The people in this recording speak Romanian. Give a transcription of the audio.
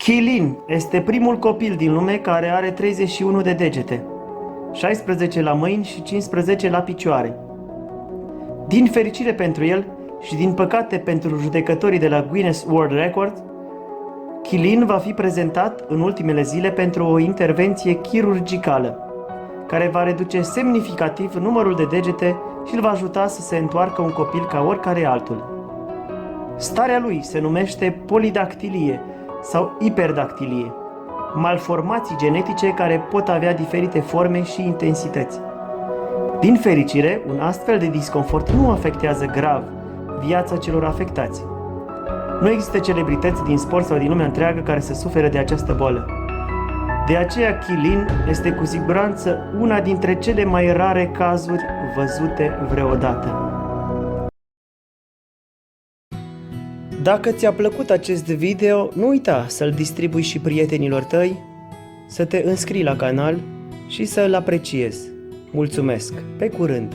Qilin este primul copil din lume care are 31 de degete, 16 la mâini și 15 la picioare. Din fericire pentru el și din păcate pentru judecătorii de la Guinness World Record, Qilin va fi prezentat în ultimele zile pentru o intervenție chirurgicală, care va reduce semnificativ numărul de degete și îl va ajuta să se întoarcă un copil ca oricare altul. Starea lui se numește polidactilie sau hiperdactilie, malformații genetice care pot avea diferite forme și intensități. Din fericire, un astfel de disconfort nu afectează grav viața celor afectați. Nu există celebrități din sport sau din lumea întreagă care să sufere de această boală. De aceea, Qilin este cu siguranță una dintre cele mai rare cazuri văzute vreodată. Dacă ți-a plăcut acest video, nu uita să-l distribui și prietenilor tăi, să te înscrii la canal și să-l apreciezi. Mulțumesc! Pe curând!